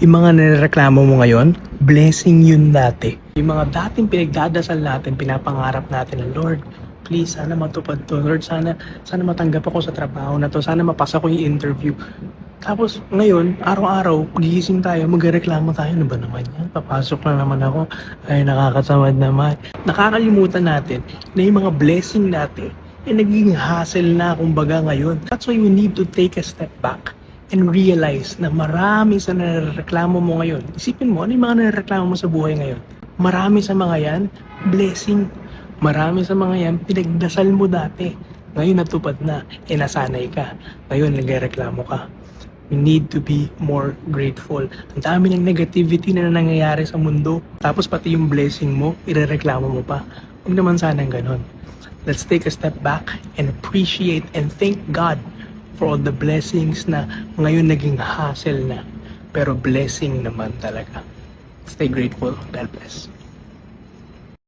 Yung mga nireklamo mo ngayon, blessing yun dati. Yung mga dating pinagdadasal natin, pinapangarap natin na Lord, please, sana matupad to. Lord, sana matanggap ako sa trabaho na to. Sana mapasa ko yung interview. Tapos ngayon, araw-araw, pagigising tayo, magreklamo tayo. Ano ba naman yan? Papasok na naman ako. Ay, nakakatamad naman. Nakakalimutan natin na yung mga blessing natin nagiging hassle na kumbaga ngayon. That's why we need to take a step back and realize na marami sa nareklamo mo ngayon. Isipin mo, ano yung mga nareklamo mo sa buhay ngayon? Marami sa mga yan, blessing. Marami sa mga yan, pinagdasal mo dati. Ngayon natupad na, nasanay ka. Ngayon nagreklamo ka. We need to be more grateful. Ang dami ng negativity na nangyayari sa mundo. Tapos pati yung blessing mo, irereklamo mo pa. Huwag naman sanang ganon. Let's take a step back and appreciate and thank God for all the blessings na ngayon naging hassle na. Pero blessing naman talaga. Stay grateful. God bless.